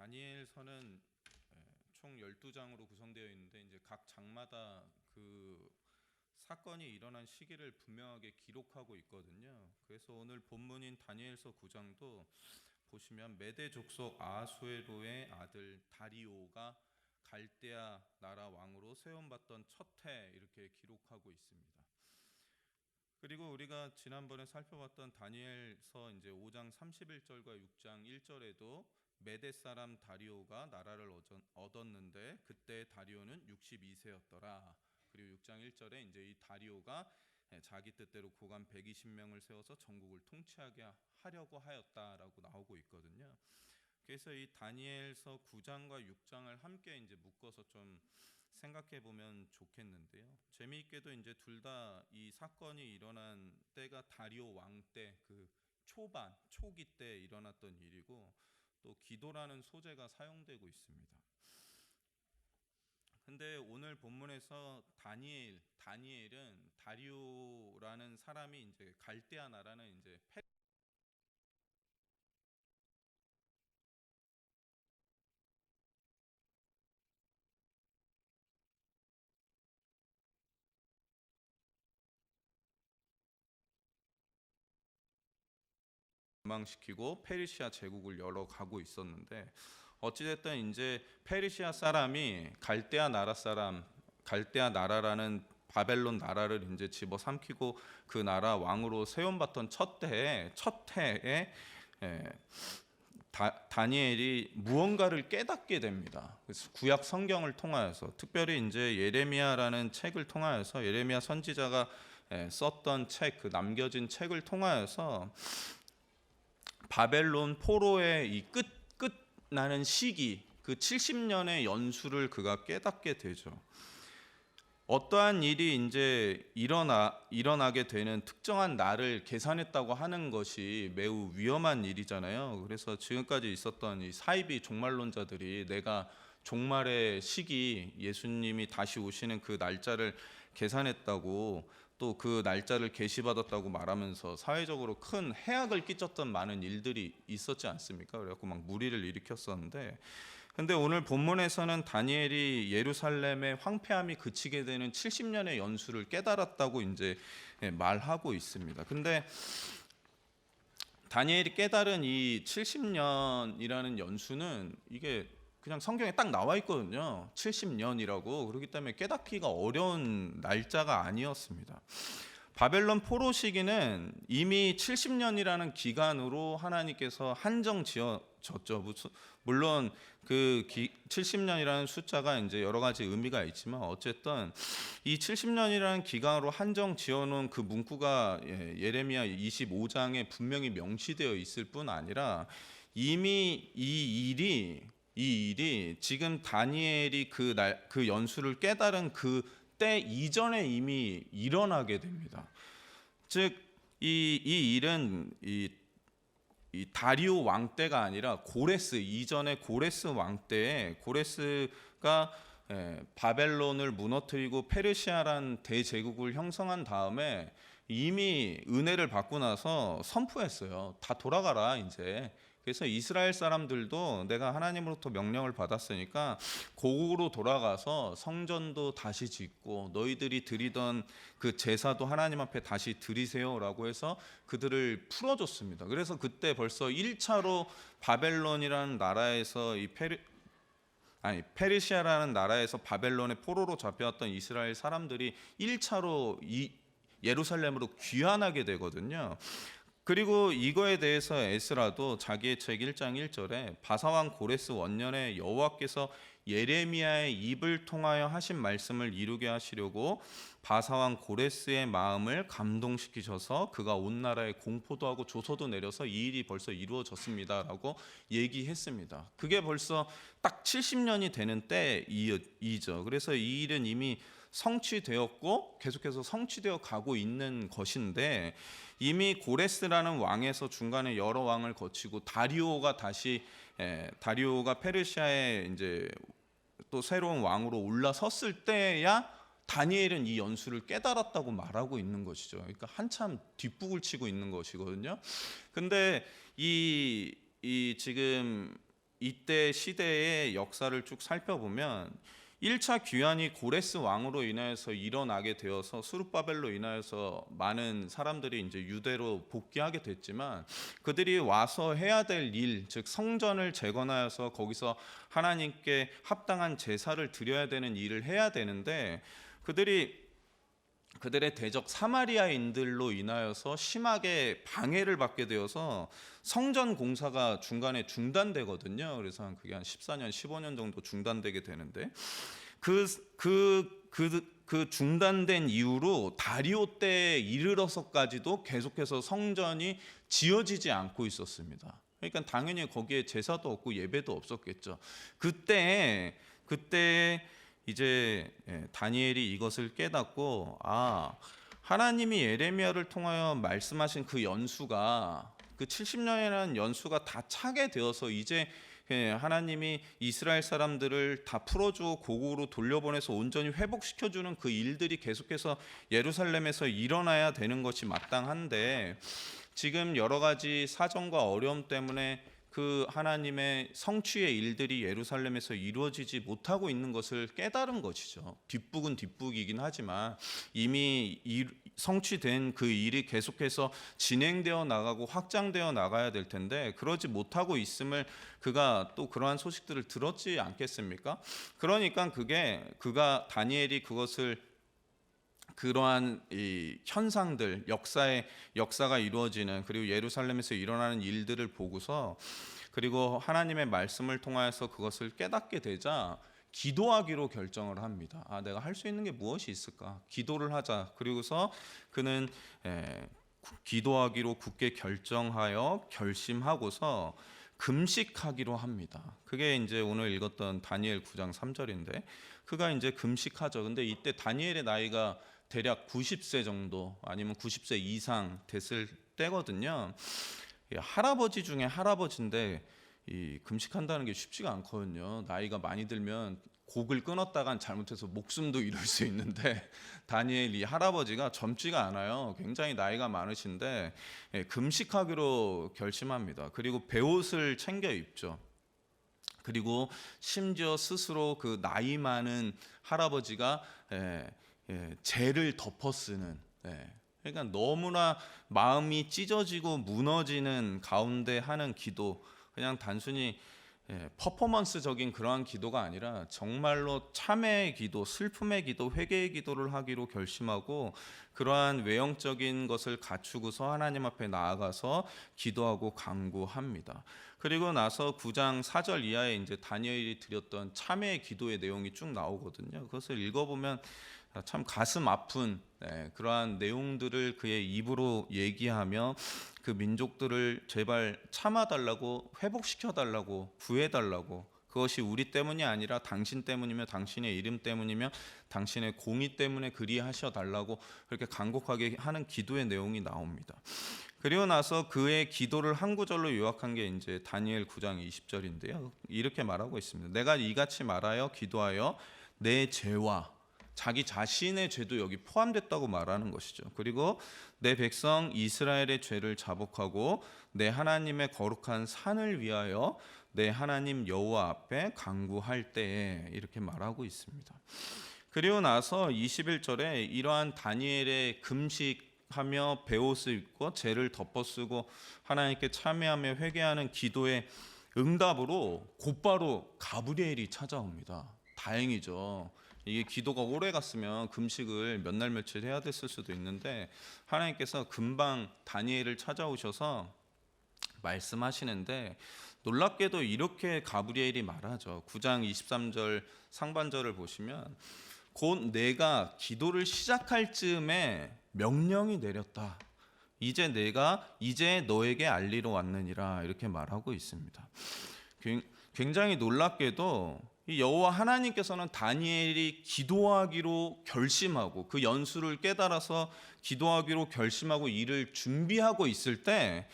다니엘서는 총 12장으로 구성되어 있는데 이제 각 장마다 그 사건이 일어난 시기를 분명하게 기록하고 있거든요. 그래서 오늘 본문인 다니엘서 9장도 보시면 메대 족속 아수에로의 아들 다리오가 갈대아 나라 왕으로 세움받던 첫 해 이렇게 기록하고 있습니다. 그리고 우리가 지난번에 살펴봤던 다니엘서 이제 5장 31절과 6장 1절에도 메대 사람 다리오가 나라를 얻었는데 그때 다리오는 62세였더라. 그리고 6장 1절에 이제 이 다리오가 자기 뜻대로 고관 120명을 세워서 전국을 통치하게 하려고 하였다라고 나오고 있거든요. 그래서 이 다니엘서 9장과 6장을 함께 이제 묶어서 좀 생각해 보면 좋겠는데요. 재미있게도 이제 둘 다 이 사건이 일어난 때가 다리오 왕 때 그 초기 때 일어났던 일이고 또 기도라는 소재가 사용되고 있습니다. 근데 오늘 본문에서 다니엘은 다리오라는 사람이 이제 갈대아 나라는 이제 멸망시키고 페르시아 제국을 열어가고 있었는데 어찌됐든 이제 페르시아 사람이 갈대아 나라라는 바벨론 나라를 이제 집어삼키고 그 나라 왕으로 세움받던 첫 해에 다니엘이 무언가를 깨닫게 됩니다. 그래서 구약 성경을 통하여서 특별히 이제 예레미야라는 책을 통하여서 예레미야 선지자가 썼던 책, 그 남겨진 책을 통하여서 바벨론 포로의 이 끝나는 시기, 그 70년의 연수를 그가 깨닫게 되죠. 어떠한 일이 이제 일어나게 되는 특정한 날을 계산했다고 하는 것이 매우 위험한 일이잖아요. 그래서 지금까지 있었던 이 사이비 종말론자들이 내가 종말의 시기, 예수님이 다시 오시는 그 날짜를 계산했다고 또 그 날짜를 계시받았다고 말하면서 사회적으로 큰 해악을 끼쳤던 많은 일들이 있었지 않습니까? 그래갖고 막 무리를 일으켰었는데, 근데 오늘 본문에서는 다니엘이 예루살렘의 황폐함이 그치게 되는 70년의 연수를 깨달았다고 이제 말하고 있습니다. 근데 다니엘이 깨달은 이 70년이라는 연수는 이게 그냥 성경에 딱 나와 있거든요. 70년이라고. 그렇기 때문에 깨닫기가 어려운 날짜가 아니었습니다. 바벨론 포로 시기는 이미 70년이라는 기간으로 하나님께서 한정 지어졌죠. 물론 그 70년이라는 숫자가 이제 여러 가지 의미가 있지만 어쨌든 이 70년이라는 기간으로 한정 지어놓은 그 문구가 예레미야 25장에 분명히 명시되어 있을 뿐 아니라 이미 이 일이 지금 다니엘이 그 연수를 깨달은 그 때 이전에 이미 일어나게 됩니다. 즉 이 일은 이 다리오 왕 때가 아니라 고레스 이전의 고레스 왕 때에 고레스가 바벨론을 무너뜨리고 페르시아란 대제국을 형성한 다음에 이미 은혜를 받고 나서 선포했어요. 다 돌아가라 이제. 그래서 이스라엘 사람들도 내가 하나님으로부터 명령을 받았으니까 고국으로 돌아가서 성전도 다시 짓고 너희들이 드리던 그 제사도 하나님 앞에 다시 드리세요라고 해서 그들을 풀어줬습니다. 그래서 그때 벌써 1차로 바벨론이라는 나라에서 페르시아라는 나라에서 바벨론의 포로로 잡혀왔던 이스라엘 사람들이 1차로 예루살렘으로 귀환하게 되거든요. 그리고 이거에 대해서 에스라도 자기의 책 1장 1절에 바사왕 고레스 원년에 여호와께서 예레미야의 입을 통하여 하신 말씀을 이루게 하시려고 바사왕 고레스의 마음을 감동시키셔서 그가 온 나라에 공포도 하고 조서도 내려서 이 일이 벌써 이루어졌습니다라고 얘기했습니다. 그게 벌써 딱 70년이 되는 때이죠. 그래서 이 일은 이미 성취되었고 계속해서 성취되어 가고 있는 것인데 이미 고레스라는 왕에서 중간에 여러 왕을 거치고 다리오가 페르시아의 이제 또 새로운 왕으로 올라섰을 때야 다니엘은 이 연수를 깨달았다고 말하고 있는 것이죠. 그러니까 한참 뒷북을 치고 있는 것이거든요. 근데 지금 이때 시대의 역사를 쭉 살펴보면 1차 귀환이 고레스 왕으로 인하여서 일어나게 되어서 스룹바벨로 인하여서 많은 사람들이 이제 유대로 복귀하게 됐지만, 그들이 와서 해야 될 일, 즉 성전을 재건하여서 거기서 하나님께 합당한 제사를 드려야 되는 일을 해야 되는데, 그들의 대적 사마리아인들로 인하여서 심하게 방해를 받게 되어서 성전 공사가 중간에 중단되거든요. 그래서 그게 한 14년, 15년 정도 중단되게 되는데, 그 중단된 이후로 다리오 때에 이르러서까지도 계속해서 성전이 지어지지 않고 있었습니다. 그러니까 당연히 거기에 제사도 없고 예배도 없었겠죠. 그때 이제 다니엘이 이것을 깨닫고, 하나님이 예레미야를 통하여 말씀하신 그 연수가, 그 70년이라는 연수가 다 차게 되어서 이제 하나님이 이스라엘 사람들을 다 풀어주고 고국으로 돌려보내서 온전히 회복시켜주는 그 일들이 계속해서 예루살렘에서 일어나야 되는 것이 마땅한데, 지금 여러 가지 사정과 어려움 때문에 그 하나님의 성취의 일들이 예루살렘에서 이루어지지 못하고 있는 것을 깨달은 것이죠. 뒷북은 뒷북이긴 하지만 이미 성취된 그 일이 계속해서 진행되어 나가고 확장되어 나가야 될 텐데, 그러지 못하고 있음을 그가 또 그러한 소식들을 들었지 않겠습니까? 그러니까 다니엘이 그것을, 그러한 이 현상들, 역사가 이루어지는, 그리고 예루살렘에서 일어나는 일들을 보고서, 그리고 하나님의 말씀을 통하여서 그것을 깨닫게 되자 기도하기로 결정을 합니다. 내가 할 수 있는 게 무엇이 있을까? 기도를 하자. 그리고서 그는 기도하기로 굳게 결심하고서 금식하기로 합니다. 그게 이제 오늘 읽었던 다니엘 9장 3절인데, 그가 이제 금식하죠. 근데 이때 다니엘의 나이가 대략 90세 정도, 아니면 90세 이상 됐을 때거든요. 할아버지 중에 할아버지인데 이 금식한다는 게 쉽지가 않거든요. 나이가 많이 들면 곡을 끊었다간 잘못해서 목숨도 잃을 수 있는데, 다니엘 이 할아버지가 젊지가 않아요. 굉장히 나이가 많으신데 금식하기로 결심합니다. 그리고 베옷을 챙겨 입죠. 그리고 심지어 스스로 그 나이 많은 할아버지가 죄를 덮어 쓰는, 그러니까 너무나 마음이 찢어지고 무너지는 가운데 하는 기도, 그냥 단순히 퍼포먼스적인 그러한 기도가 아니라 정말로 참회의 기도, 슬픔의 기도, 회개의 기도를 하기로 결심하고, 그러한 외형적인 것을 갖추고서 하나님 앞에 나아가서 기도하고 간구합니다. 그리고 나서 9장 4절 이하에 이제 다니엘이 드렸던 참회의 기도의 내용이 쭉 나오거든요. 그것을 읽어보면 참 가슴 아픈 그러한 내용들을 그의 입으로 얘기하며, 그 민족들을 제발 참아달라고, 회복시켜달라고, 구해달라고, 그것이 우리 때문이 아니라 당신 때문이며 당신의 이름 때문이며 당신의 공의 때문에 그리하셔달라고 그렇게 간곡하게 하는 기도의 내용이 나옵니다. 그리고 나서 그의 기도를 한 구절로 요약한 게 이제 다니엘 9장 20절인데요. 이렇게 말하고 있습니다. 내가 이같이 말하여 기도하여 내 죄와, 자기 자신의 죄도 여기 포함됐다고 말하는 것이죠. 그리고 내 백성 이스라엘의 죄를 자복하고 내 하나님의 거룩한 산을 위하여 내 하나님 여호와 앞에 간구할 때에, 이렇게 말하고 있습니다. 그리고 나서 21절에 이러한 다니엘의 금식하며 베옷을 입고 죄를 덮어쓰고 하나님께 참회하며 회개하는 기도의 응답으로 곧바로 가브리엘이 찾아옵니다. 다행이죠. 이게 기도가 오래 갔으면 금식을 몇 날 며칠 해야 됐을 수도 있는데, 하나님께서 금방 다니엘을 찾아오셔서 말씀하시는데, 놀랍게도 이렇게 가브리엘이 말하죠. 9장 23절 상반절을 보시면, 곧 내가 기도를 시작할 즈음에 명령이 내렸다. 이제 너에게 알리러 왔느니라, 이렇게 말하고 있습니다. 굉장히 놀랍게도 이 여호와 하나님께서는 다니엘이 기도하기로 결심하고, 그 연수를 깨달아서 기도하기로 결심하고 일을 준비하고 있을 때,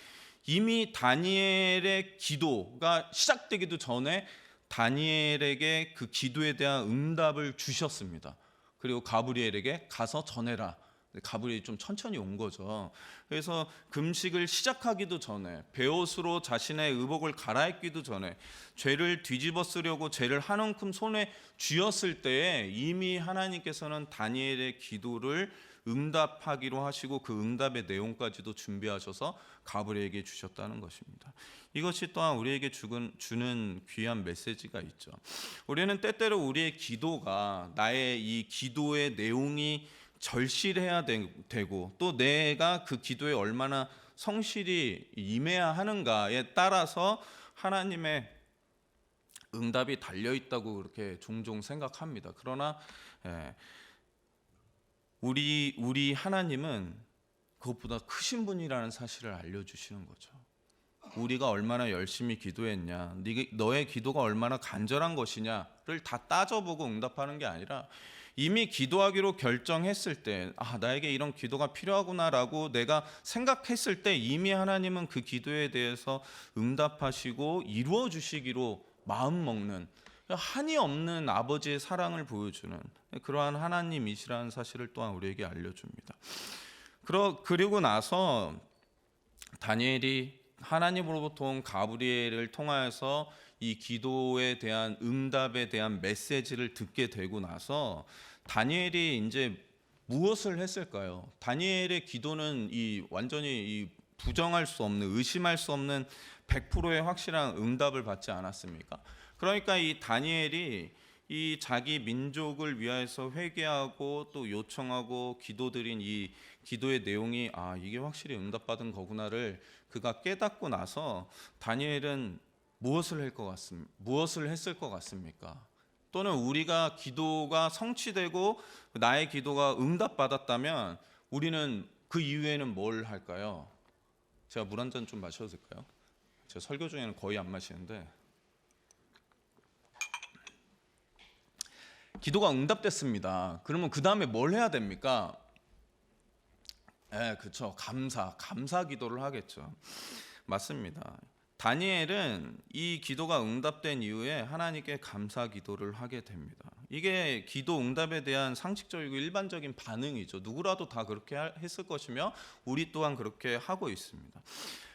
이미 다니엘의 기도가 시작되기도 전에 다니엘에게 그 기도에 대한 응답을 주셨습니다. 그리고 가브리엘에게 가서 전해라, 가브리엘이 좀 천천히 온 거죠. 그래서 금식을 시작하기도 전에, 베옷으로 자신의 의복을 갈아입기도 전에, 죄를 뒤집어 쓰려고 죄를 한 움큼 손에 쥐었을 때에 이미 하나님께서는 다니엘의 기도를 응답하기로 하시고 그 응답의 내용까지도 준비하셔서 가브리엘에게 주셨다는 것입니다. 이것이 또한 우리에게 주는 귀한 메시지가 있죠. 우리는 때때로 우리의 기도가, 나의 이 기도의 내용이 절실해야 되고 또 내가 그 기도에 얼마나 성실히 임해야 하는가에 따라서 하나님의 응답이 달려있다고 그렇게 종종 생각합니다. 그러나 우리 하나님은 그것보다 크신 분이라는 사실을 알려주시는 거죠. 우리가 얼마나 열심히 기도했냐, 너의 기도가 얼마나 간절한 것이냐를 다 따져보고 응답하는 게 아니라 이미 기도하기로 결정했을 때, 나에게 이런 기도가 필요하구나라고 내가 생각했을 때 이미 하나님은 그 기도에 대해서 응답하시고 이루어 주시기로 마음 먹는, 한이 없는 아버지의 사랑을 보여주는 그러한 하나님이시라는 사실을 또한 우리에게 알려줍니다. 그리고 나서 다니엘이 하나님으로부터 온 가브리엘을 통하여서 이 기도에 대한 응답에 대한 메시지를 듣게 되고 나서 다니엘이 이제 무엇을 했을까요? 다니엘의 기도는 완전히 부정할 수 없는, 의심할 수 없는 100%의 확실한 응답을 받지 않았습니까? 그러니까 이 다니엘이 이 자기 민족을 위하여서 회개하고 또 요청하고 기도드린 이 기도의 내용이 이게 확실히 응답받은 거구나를 그가 깨닫고 나서 다니엘은 무엇을 했을 것 같습니까? 또는 우리가 기도가 성취되고 나의 기도가 응답받았다면 우리는 그 이후에는 뭘 할까요? 제가 물 한 잔 좀 마셔도 될까요? 제가 설교 중에는 거의 안 마시는데, 기도가 응답됐습니다. 그러면 그 다음에 뭘 해야 됩니까? 그렇죠. 감사 기도를 하겠죠. 맞습니다. 다니엘은 이 기도가 응답된 이후에 하나님께 감사 기도를 하게 됩니다. 이게 기도 응답에 대한 상식적이고 일반적인 반응이죠. 누구라도 다 그렇게 했을 것이며 우리 또한 그렇게 하고 있습니다.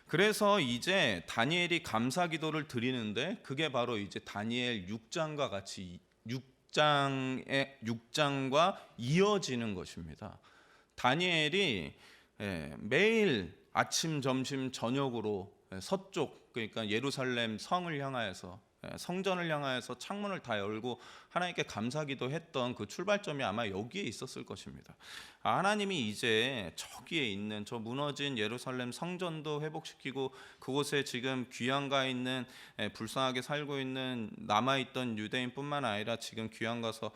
그래서 이제 다니엘이 감사 기도를 드리는데 그게 바로 이제 다니엘 6장과 같이 6장과 이어지는 것입니다. 다니엘이 매일 아침, 점심, 저녁으로 서쪽, 그러니까 예루살렘 성을 향하여서, 성전을 향하여서 창문을 다 열고 하나님께 감사기도 했던 그 출발점이 아마 여기에 있었을 것입니다. 하나님이 이제 저기에 있는 저 무너진 예루살렘 성전도 회복시키고 그곳에 지금 귀양가 있는, 불쌍하게 살고 있는 남아있던 유대인뿐만 아니라 지금 귀양 가서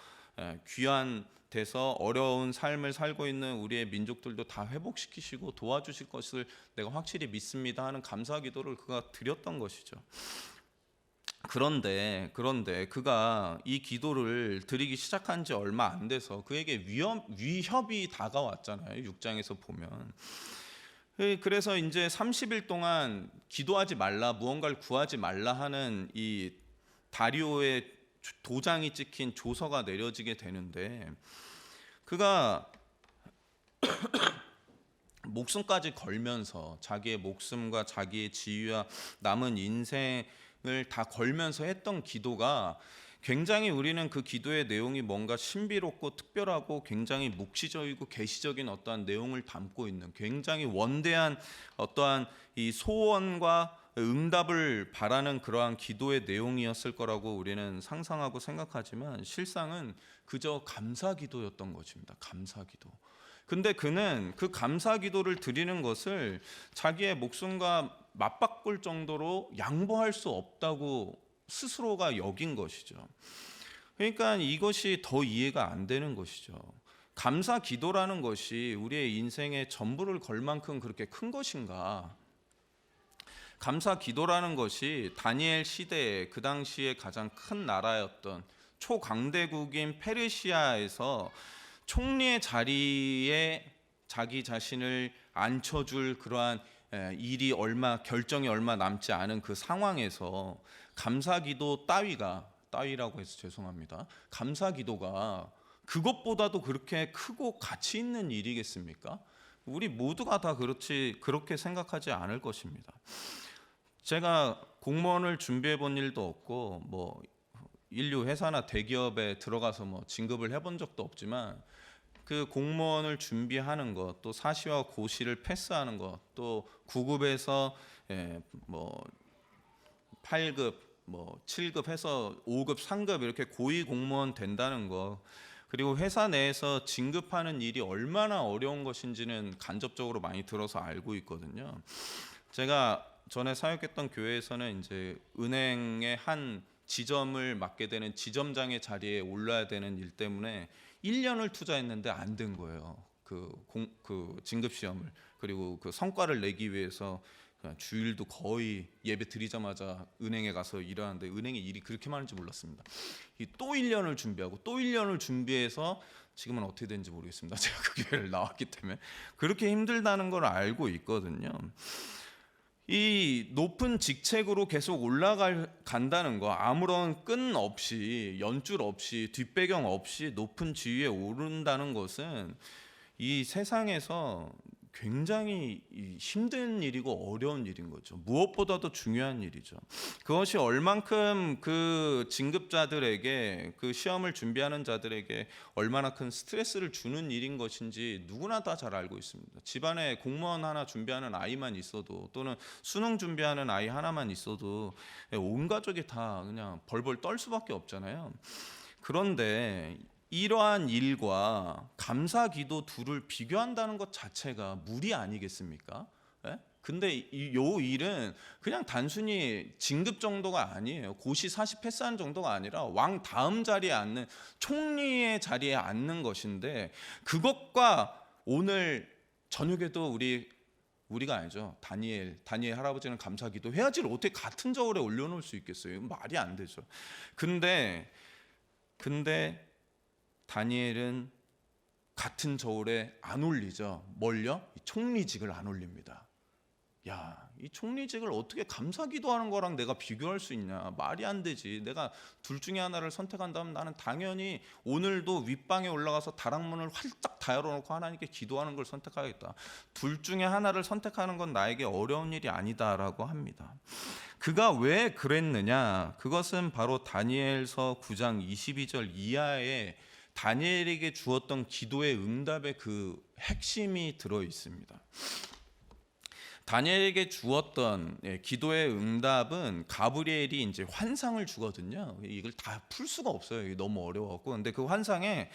귀환돼서 어려운 삶을 살고 있는 우리의 민족들도 다 회복시키시고 도와주실 것을 내가 확실히 믿습니다 하는 감사 기도를 그가 드렸던 것이죠. 그런데 그가 이 기도를 드리기 시작한 지 얼마 안 돼서 그에게 위협이 다가왔잖아요. 6장에서 보면. 그래서 이제 30일 동안 기도하지 말라, 무언가를 구하지 말라 하는 이 다리오의 도장이 찍힌 조서가 내려지게 되는데 그가 목숨까지 걸면서 자기의 목숨과 자기의 지위와 남은 인생을 다 걸면서 했던 기도가 굉장히 우리는 그 기도의 내용이 뭔가 신비롭고 특별하고 굉장히 묵시적이고 계시적인 어떠한 내용을 담고 있는 굉장히 원대한 어떠한 이 소원과 응답을 바라는 그러한 기도의 내용이었을 거라고 우리는 상상하고 생각하지만 실상은 그저 감사 기도였던 것입니다. 감사 기도. 근데 그는 그 감사 기도를 드리는 것을 자기의 목숨과 맞바꿀 정도로 양보할 수 없다고 스스로가 여긴 것이죠. 그러니까 이것이 더 이해가 안 되는 것이죠. 감사 기도라는 것이 우리의 인생의 전부를 걸 만큼 그렇게 큰 것인가? 감사 기도라는 것이 다니엘 시대에 그 당시에 가장 큰 나라였던 초강대국인 페르시아에서 총리의 자리에 자기 자신을 앉혀줄 그러한 결정이 얼마 남지 않은 그 상황에서 감사기도 따위라고 해서 죄송합니다. 감사기도가 그것보다도 그렇게 크고 가치 있는 일이겠습니까? 우리 모두가 다 그렇게 생각하지 않을 것입니다. 제가 공무원을 준비해 본 일도 없고 뭐 인류 회사나 대기업에 들어가서 뭐 진급을 해본 적도 없지만 그 공무원을 준비하는 것, 또 사시와 고시를 패스하는 것, 또 9급에서 뭐 8급, 뭐 7급 해서 5급, 상급 이렇게 고위 공무원 된다는 거, 그리고 회사 내에서 진급하는 일이 얼마나 어려운 것인지는 간접적으로 많이 들어서 알고 있거든요. 제가 전에 사역했던 교회에서는 이제 은행의 한 지점을 맡게 되는 지점장의 자리에 올라야 되는 일 때문에 1년을 투자했는데 안 된 거예요. 그 진급 시험을. 그리고 그 성과를 내기 위해서 주일도 거의 예배 드리자마자 은행에 가서 일하는데 은행에 일이 그렇게 많은지 몰랐습니다. 또 1년을 준비하고 또 1년을 준비해서 지금은 어떻게 되는지 모르겠습니다. 제가 그 교회를 나왔기 때문에 그렇게 힘들다는 걸 알고 있거든요. 이 높은 직책으로 계속 올라간다는 거, 아무런 끈 없이, 연줄 없이, 뒷배경 없이 높은 지위에 오른다는 것은 이 세상에서 굉장히 힘든 일이고 어려운 일인 거죠. 무엇보다도 중요한 일이죠. 그것이 얼만큼 그 진급자들에게, 그 시험을 준비하는 자들에게 얼마나 큰 스트레스를 주는 일인 것인지 누구나 다 잘 알고 있습니다. 집안에 공무원 하나 준비하는 아이만 있어도, 또는 수능 준비하는 아이 하나만 있어도 온 가족이 다 그냥 벌벌 떨 수밖에 없잖아요. 그런데 이러한 일과 감사기도 둘을 비교한다는 것 자체가 무리 아니겠습니까? 예? 근데 이 일은 그냥 단순히 진급 정도가 아니에요. 고시 사시 패스한 정도가 아니라 왕 다음 자리에 앉는, 총리의 자리에 앉는 것인데, 그것과 오늘 저녁에도 우리가 알죠. 다니엘 할아버지는 감사기도 해야지를 어떻게 같은 저울에 올려놓을 수 있겠어요? 말이 안 되죠. 근데 다니엘은 같은 저울에 안 올리죠. 뭘요? 총리직을 안 올립니다. 야, 이 총리직을 어떻게 감사기도하는 거랑 내가 비교할 수 있냐? 말이 안 되지. 내가 둘 중에 하나를 선택한다면 나는 당연히 오늘도 윗방에 올라가서 다락문을 활짝 다 열어놓고 하나님께 기도하는 걸 선택하겠다. 둘 중에 하나를 선택하는 건 나에게 어려운 일이 아니다라고 합니다. 그가 왜 그랬느냐? 그것은 바로 다니엘서 9장 22절 이하에 다니엘에게 주었던 기도의 응답의 그 핵심이 들어 있습니다. 다니엘에게 주었던 기도의 응답은 가브리엘이 이제 환상을 주거든요. 이걸 다 풀 수가 없어요. 이게 너무 어려웠고. 근데 그 환상의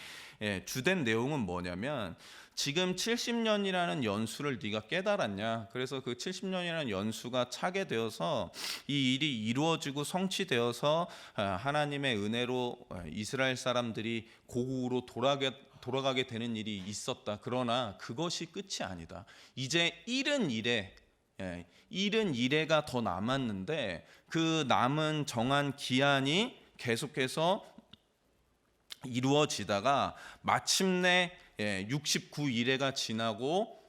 주된 내용은 뭐냐면, 지금 70년이라는 연수를 네가 깨달았냐? 그래서 그 70년이라는 연수가 차게 되어서 이 일이 이루어지고 성취되어서 하나님의 은혜로 이스라엘 사람들이 고국으로 돌아가게 되는 일이 있었다. 그러나 그것이 끝이 아니다. 이제 일은 일해가 더 남았는데, 그 남은 정한 기한이 계속해서 이루어지다가 마침내 69일회가 지나고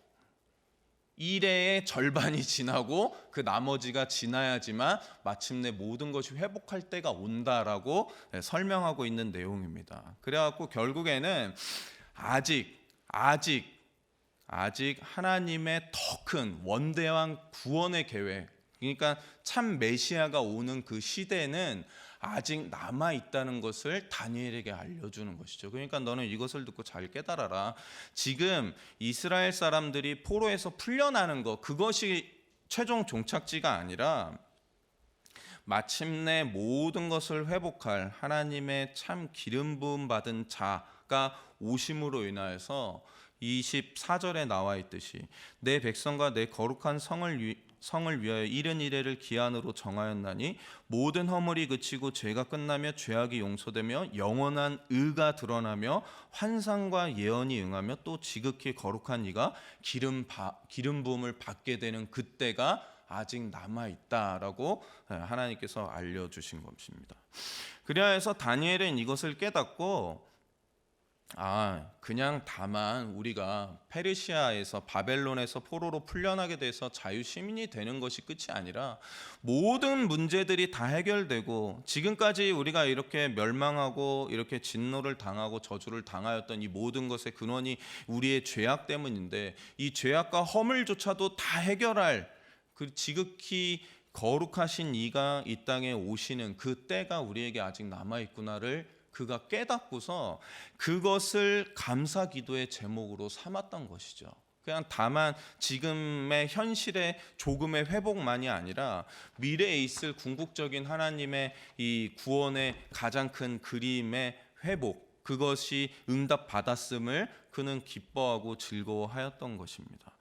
1회의 절반이 지나고 그 나머지가 지나야지만 마침내 모든 것이 회복할 때가 온다라고 설명하고 있는 내용입니다. 그래갖고 결국에는 아직 하나님의 더 큰 원대한 구원의 계획, 그러니까 참 메시아가 오는 그 시대는 아직 남아 있다는 것을 다니엘에게 알려주는 것이죠. 그러니까 너는 이것을 듣고 잘 깨달아라. 지금 이스라엘 사람들이 포로에서 풀려나는 것, 그것이 최종 종착지가 아니라 마침내 모든 것을 회복할 하나님의 참 기름 부음 받은 자가 오심으로 인하여서 24절에 나와 있듯이 내 백성과 내 거룩한 성을 위하여 70일을 기한으로 정하였나니 모든 허물이 그치고 죄가 끝나며 죄악이 용서되며 영원한 의가 드러나며 환상과 예언이 응하며 또 지극히 거룩한 이가 기름 부음을 받게 되는 그때가 아직 남아있다라고 하나님께서 알려주신 것입니다. 그리하여서 다니엘은 이것을 깨닫고 그냥 다만 우리가 페르시아에서 바벨론에서 포로로 풀려나게 돼서 자유 시민이 되는 것이 끝이 아니라 모든 문제들이 다 해결되고 지금까지 우리가 이렇게 멸망하고 이렇게 진노를 당하고 저주를 당하였던 이 모든 것의 근원이 우리의 죄악 때문인데 이 죄악과 허물조차도 다 해결할 그 지극히 거룩하신 이가 이 땅에 오시는 그 때가 우리에게 아직 남아 있구나를 그가 깨닫고서 그것을 감사 기도의 제목으로 삼았던 것이죠. 그냥 다만 지금의 현실의 조금의 회복만이 아니라 미래에 있을 궁극적인 하나님의 이 구원의 가장 큰 그림의 회복, 그것이 응답받았음을 그는 기뻐하고 즐거워하였던 것입니다.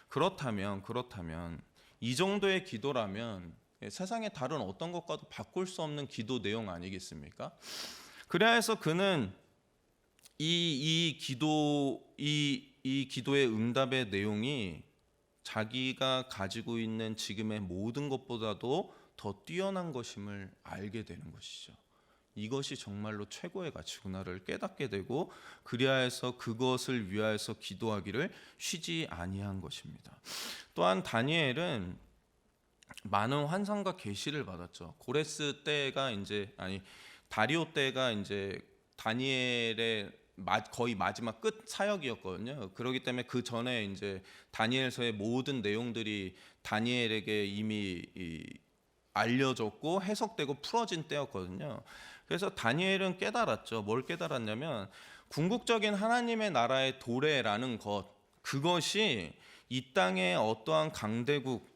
그렇다면 이 정도의 기도라면 세상의 다른 어떤 것과도 바꿀 수 없는 기도 내용 아니겠습니까? 그래야 해서 그는 이 기도의 응답의 내용이 자기가 가지고 있는 지금의 모든 것보다도 더 뛰어난 것임을 알게 되는 것이죠. 이것이 정말로 최고의 가치구나를 깨닫게 되고 그래야 해서 그것을 위하여서 기도하기를 쉬지 아니한 것입니다. 또한 다니엘은 많은 환상과 계시를 받았죠. 고레스 때가 다리오 때가 이제 다니엘의 거의 마지막 끝 사역이었거든요. 그렇기 때문에 그 전에 이제 다니엘서의 모든 내용들이 다니엘에게 이미 알려졌고 해석되고 풀어진 때였거든요. 그래서 다니엘은 깨달았죠. 뭘 깨달았냐면 궁극적인 하나님의 나라의 도래라는 그것이 이 땅의 어떠한 강대국,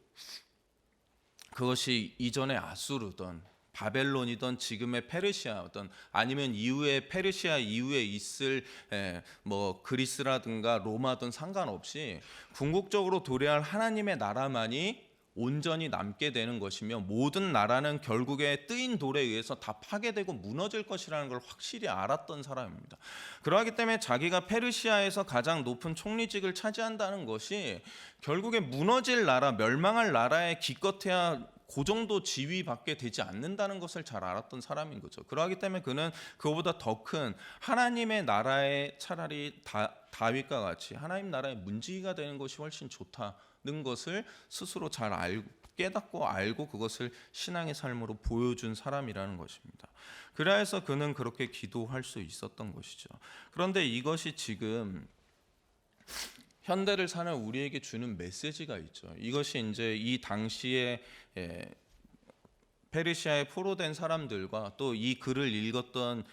그것이 이전의 아수르든 바벨론이든 지금의 페르시아든 아니면 이후에 페르시아 이후에 있을 그리스라든가 로마든 상관없이 궁극적으로 도래할 하나님의 나라만이 온전히 남게 되는 것이며 모든 나라는 결국에 뜨인 돌에 의해서 다 파괴되고 무너질 것이라는 걸 확실히 알았던 사람입니다. 그러하기 때문에 자기가 페르시아에서 가장 높은 총리직을 차지한다는 것이 결국에 무너질 나라, 멸망할 나라에 기껏해야 그 정도 지위밖에 되지 않는다는 것을 잘 알았던 사람인 거죠. 그러하기 때문에 그는 그보다 더 큰 하나님의 나라에 차라리 다윗과 같이 하나님 나라의 문지기가 되는 것이 훨씬 좋다는 것을 스스로 잘 깨닫고 알고 그것을 신앙의 삶으로 보여준 사람이라는 것입니다. 그래서 그는 그렇게 기도할 수 있었던 것이죠. 그런데 이것이 지금 현대를 사는 우리에게 주는 메시지가 있죠. 이것이 이제 이 당시에 페르시아에 포로된 사람들과 또 이 글을 읽었던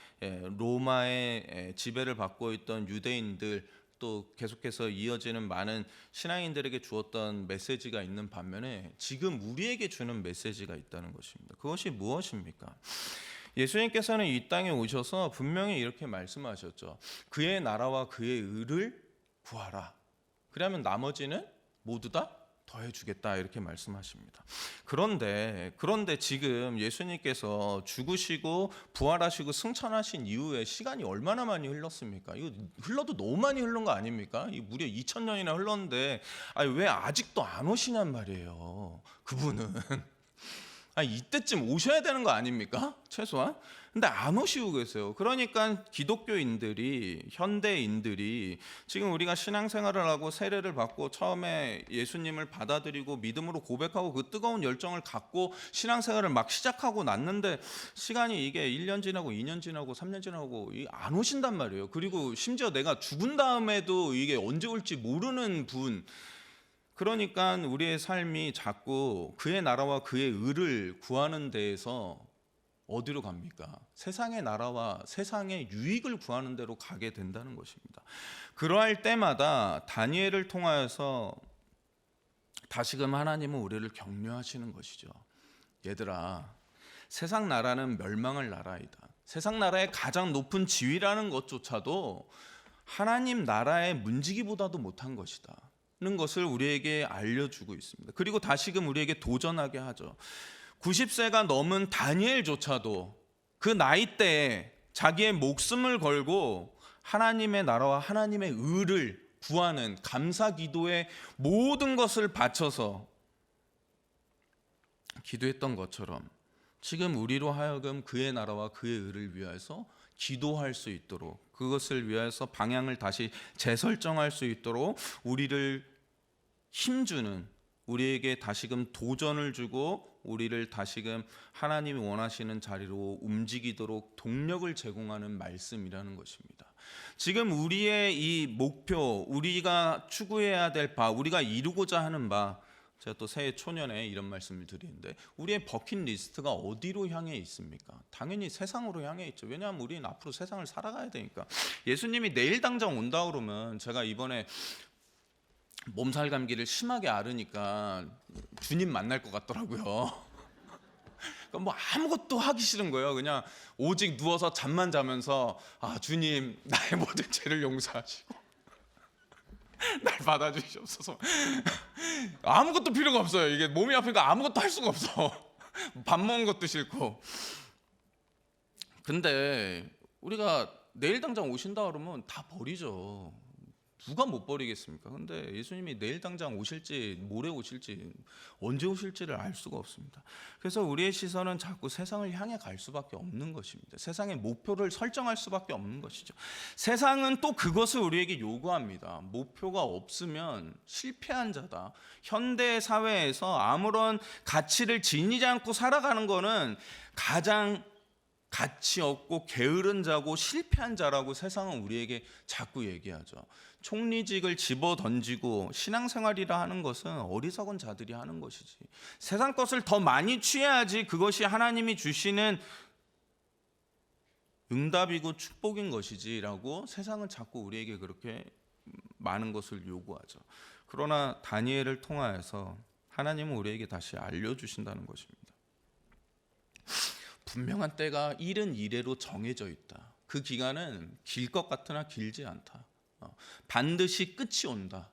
로마의 지배를 받고 있던 유대인들, 또 계속해서 이어지는 많은 신앙인들에게 주었던 메시지가 있는 반면에 지금 우리에게 주는 메시지가 있다는 것입니다. 그것이 무엇입니까? 예수님께서는 이 땅에 오셔서 분명히 이렇게 말씀하셨죠. 그의 나라와 그의 의를 구하라. 그러면 나머지는 모두 다 더해주겠다 이렇게 말씀하십니다. 그런데 지금 예수님께서 죽으시고 부활하시고 승천하신 이후에 시간이 얼마나 많이 흘렀습니까? 이거 흘러도 너무 많이 흐른 거 아닙니까? 이 무려 2000년이나 흘렀는데 왜 아직도 안 오시냔 말이에요. 그분은 이때쯤 오셔야 되는 거 아닙니까? 최소한. 근데 안 오시고 계세요. 그러니까 기독교인들이, 현대인들이 지금 우리가 신앙생활을 하고 세례를 받고 처음에 예수님을 받아들이고 믿음으로 고백하고 그 뜨거운 열정을 갖고 신앙생활을 막 시작하고 났는데 시간이 이게 1년 지나고 2년 지나고 3년 지나고 안 오신단 말이에요. 그리고 심지어 내가 죽은 다음에도 이게 언제 올지 모르는 분. 그러니까 우리의 삶이 자꾸 그의 나라와 그의 의를 구하는 데에서 어디로 갑니까? 세상의 나라와 세상의 유익을 구하는 데로 가게 된다는 것입니다. 그러할 때마다 다니엘을 통하여서 다시금 하나님은 우리를 격려하시는 것이죠. 얘들아, 세상 나라는 멸망할 나라이다. 세상 나라의 가장 높은 지위라는 것조차도 하나님 나라의 문지기보다도 못한 것이다 는 것을 우리에게 알려주고 있습니다. 그리고 다시금 우리에게 도전하게 하죠. 90세가 넘은 다니엘조차도 그 나이 때에 자기의 목숨을 걸고 하나님의 나라와 하나님의 의를 구하는 감사 기도의 모든 것을 바쳐서 기도했던 것처럼 지금 우리로 하여금 그의 나라와 그의 의를 위하여서 기도할 수 있도록, 그것을 위해서 방향을 다시 재설정할 수 있도록 우리를 힘주는, 우리에게 다시금 도전을 주고 우리를 다시금 하나님이 원하시는 자리로 움직이도록 동력을 제공하는 말씀이라는 것입니다. 지금 우리의 이 목표, 우리가 추구해야 될 바, 우리가 이루고자 하는 바, 제가 또 새해 초년에 이런 말씀을 드리는데, 우리의 버킷리스트가 어디로 향해 있습니까? 당연히 세상으로 향해 있죠. 왜냐하면 우리는 앞으로 세상을 살아가야 되니까. 예수님이 내일 당장 온다 그러면, 제가 이번에 몸살 감기를 심하게 앓으니까 주님 만날 것 같더라고요. 그러니까 뭐 아무것도 하기 싫은 거예요. 그냥 오직 누워서 잠만 자면서, 아 주님 나의 모든 죄를 용서하시고 날 받아주시옵소서. 아무것도 필요가 없어요. 이게 몸이 아프니까 아무것도 할 수가 없어. 밥 먹는 것도 싫고. 근데 우리가 내일 당장 오신다 그러면 다 버리죠. 누가 못 버리겠습니까? 근데 예수님이 내일 당장 오실지 모레 오실지 언제 오실지를 알 수가 없습니다. 그래서 우리의 시선은 자꾸 세상을 향해 갈 수밖에 없는 것입니다. 세상의 목표를 설정할 수밖에 없는 것이죠. 세상은 또 그것을 우리에게 요구합니다. 목표가 없으면 실패한 자다. 현대 사회에서 아무런 가치를 지니지 않고 살아가는 것은 가장 가치 없고 게으른 자고 실패한 자라고 세상은 우리에게 자꾸 얘기하죠. 총리직을 집어 던지고 신앙생활이라 하는 것은 어리석은 자들이 하는 것이지, 세상 것을 더 많이 취해야지 그것이 하나님이 주시는 응답이고 축복인 것이지라고 세상은 자꾸 우리에게 그렇게 많은 것을 요구하죠. 그러나 다니엘을 통하여서 하나님은 우리에게 다시 알려주신다는 것입니다. 분명한 때가 일은 이래로 정해져 있다. 그 기간은 길 것 같으나 길지 않다. 반드시 끝이 온다.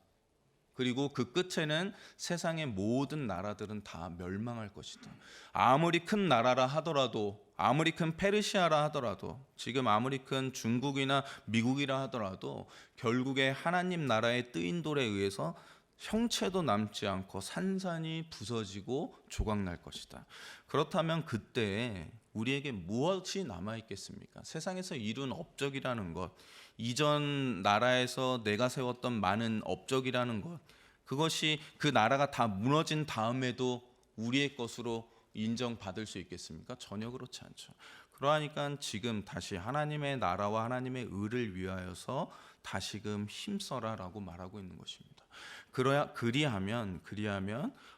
그리고 그 끝에는 세상의 모든 나라들은 다 멸망할 것이다. 아무리 큰 나라라 하더라도, 아무리 큰 페르시아라 하더라도, 지금 아무리 큰 중국이나 미국이라 하더라도 결국에 하나님 나라의 뜨인 돌에 의해서 형체도 남지 않고 산산이 부서지고 조각날 것이다. 그렇다면 그때 우리에게 무엇이 남아있겠습니까? 세상에서 이룬 업적이라는 것, 이전 나라에서 내가 세웠던 많은 업적이라는 것, 그것이 그 나라가 다 무너진 다음에도 우리의 것으로 인정받을 수 있겠습니까? 전혀 그렇지 않죠. 그러하니까 지금 다시 하나님의 나라와 하나님의 의를 위하여서 다시금 힘써라라고 말하고 있는 것입니다. 그리하면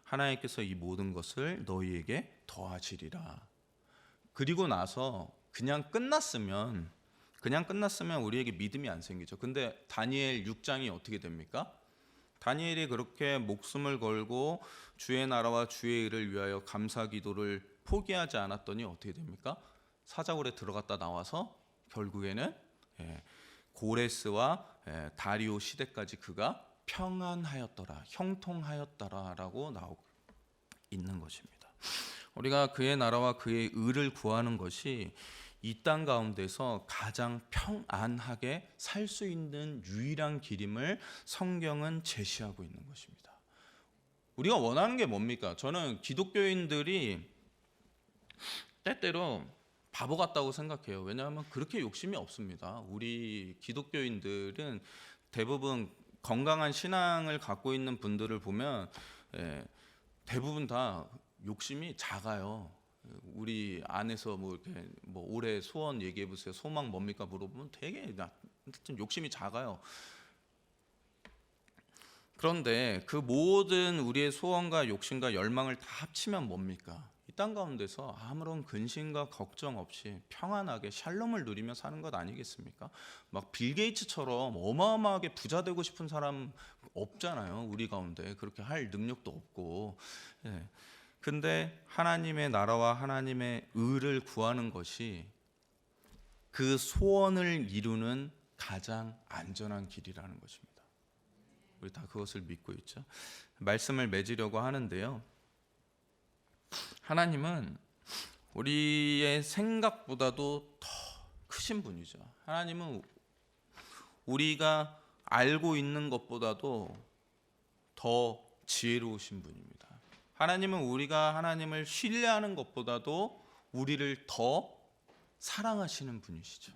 하나님께서 이 모든 것을 너희에게 더하시리라. 그리고 나서 그냥 끝났으면 우리에게 믿음이 안 생기죠. 근데 다니엘 6장이 어떻게 됩니까? 다니엘이 그렇게 목숨을 걸고 주의 나라와 주의 의를 위하여 감사 기도를 포기하지 않았더니 어떻게 됩니까? 사자굴에 들어갔다 나와서 결국에는 고레스와 다리오 시대까지 그가 평안하였더라, 형통하였더라라고 나오고 있는 것입니다. 우리가 그의 나라와 그의 의를 구하는 것이 이 땅 가운데서 가장 평안하게 살 수 있는 유일한 길임을 성경은 제시하고 있는 것입니다. 우리가 원하는 게 뭡니까? 저는 기독교인들이 때때로 바보 같다고 생각해요. 왜냐하면 그렇게 욕심이 없습니다. 우리 기독교인들은 대부분 건강한 신앙을 갖고 있는 분들을 보면 대부분 다 욕심이 작아요. 우리 안에서 이렇게 올해 소원 얘기해 보세요. 소망 뭡니까 물어보면 되게 좀 욕심이 작아요. 그런데 그 모든 우리의 소원과 욕심과 열망을 다 합치면 뭡니까? 이 땅 가운데서 아무런 근심과 걱정 없이 평안하게 샬롬을 누리며 사는 것 아니겠습니까? 막 빌 게이츠처럼 어마어마하게 부자 되고 싶은 사람 없잖아요. 우리 가운데 그렇게 할 능력도 없고. 근데 하나님의 나라와 하나님의 의를 구하는 것이 그 소원을 이루는 가장 안전한 길이라는 것입니다. 우리 다 그것을 믿고 있죠. 말씀을 맺으려고 하는데요. 하나님은 우리의 생각보다도 더 크신 분이죠. 하나님은 우리가 알고 있는 것보다도 더 지혜로우신 분입니다. 하나님은 우리가 하나님을 신뢰하는 것보다도 우리를 더 사랑하시는 분이시죠.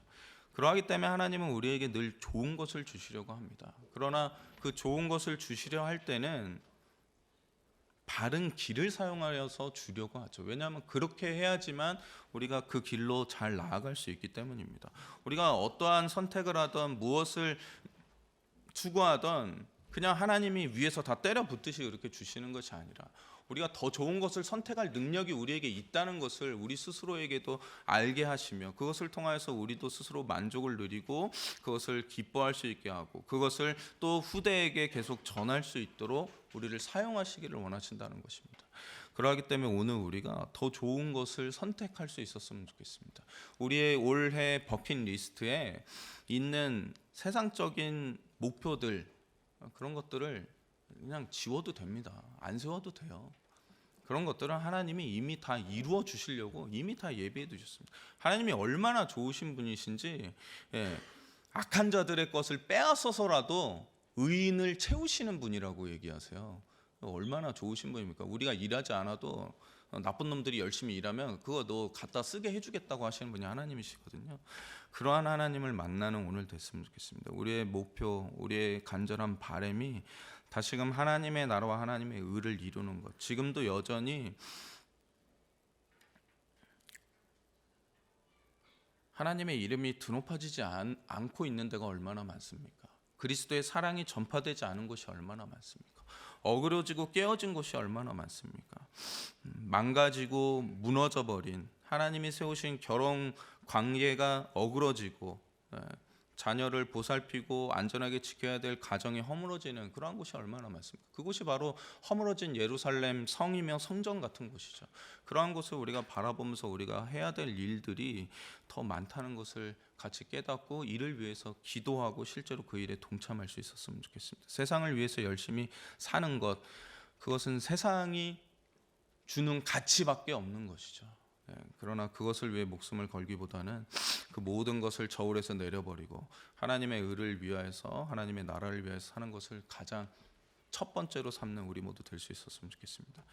그러하기 때문에 하나님은 우리에게 늘 좋은 것을 주시려고 합니다. 그러나 그 좋은 것을 주시려 할 때는 바른 길을 사용하여서 주려고 하죠. 왜냐하면 그렇게 해야지만 우리가 그 길로 잘 나아갈 수 있기 때문입니다. 우리가 어떠한 선택을 하던 무엇을 추구하던 그냥 하나님이 위에서 다 때려 붙듯이 그렇게 주시는 것이 아니라 우리가 더 좋은 것을 선택할 능력이 우리에게 있다는 것을 우리 스스로에게도 알게 하시며 그것을 통하여서 우리도 스스로 만족을 누리고 그것을 기뻐할 수 있게 하고 그것을 또 후대에게 계속 전할 수 있도록 우리를 사용하시기를 원하신다는 것입니다. 그러하기 때문에 오늘 우리가 더 좋은 것을 선택할 수 있었으면 좋겠습니다. 우리의 올해 버킷리스트에 있는 세상적인 목표들 그런 것들을 그냥 지워도 됩니다. 안 세워도 돼요. 그런 것들은 하나님이 이미 다 이루어 주시려고 이미 다 예비해 두셨습니다. 하나님이 얼마나 좋으신 분이신지, 악한 자들의 것을 빼앗아서라도 의인을 채우시는 분이라고 얘기하세요. 얼마나 좋으신 분입니까? 우리가 일하지 않아도 나쁜 놈들이 열심히 일하면 그거 너 갖다 쓰게 해주겠다고 하시는 분이 하나님이시거든요. 그러한 하나님을 만나는 오늘 됐으면 좋겠습니다. 우리의 목표, 우리의 간절한 바람이 다시금 하나님의 나라와 하나님의 의를 이루는 것. 지금도 여전히 하나님의 이름이 드높아지지 않고 있는 데가 얼마나 많습니까? 그리스도의 사랑이 전파되지 않은 곳이 얼마나 많습니까? 어그러지고 깨어진 곳이 얼마나 많습니까? 망가지고 무너져버린 하나님이 세우신 결혼 관계가 어그러지고 자녀를 보살피고 안전하게 지켜야 될 가정이 허물어지는 그러한 곳이 얼마나 많습니까? 그곳이 바로 허물어진 예루살렘 성이며 성전 같은 곳이죠. 그러한 곳을 우리가 바라보면서 우리가 해야 될 일들이 더 많다는 것을 같이 깨닫고 이를 위해서 기도하고 실제로 그 일에 동참할 수 있었으면 좋겠습니다. 세상을 위해서 열심히 사는 것, 그것은 세상이 주는 가치밖에 없는 것이죠. 그러나 그것을 위해 목숨을 걸기보다는 그 모든 것을 저울에서 내려버리고 하나님의 의를 위하여서 하나님의 나라를 위하여서 사는 것을 가장 첫 번째로 삼는 우리 모두 될 수 있었으면 좋겠습니다.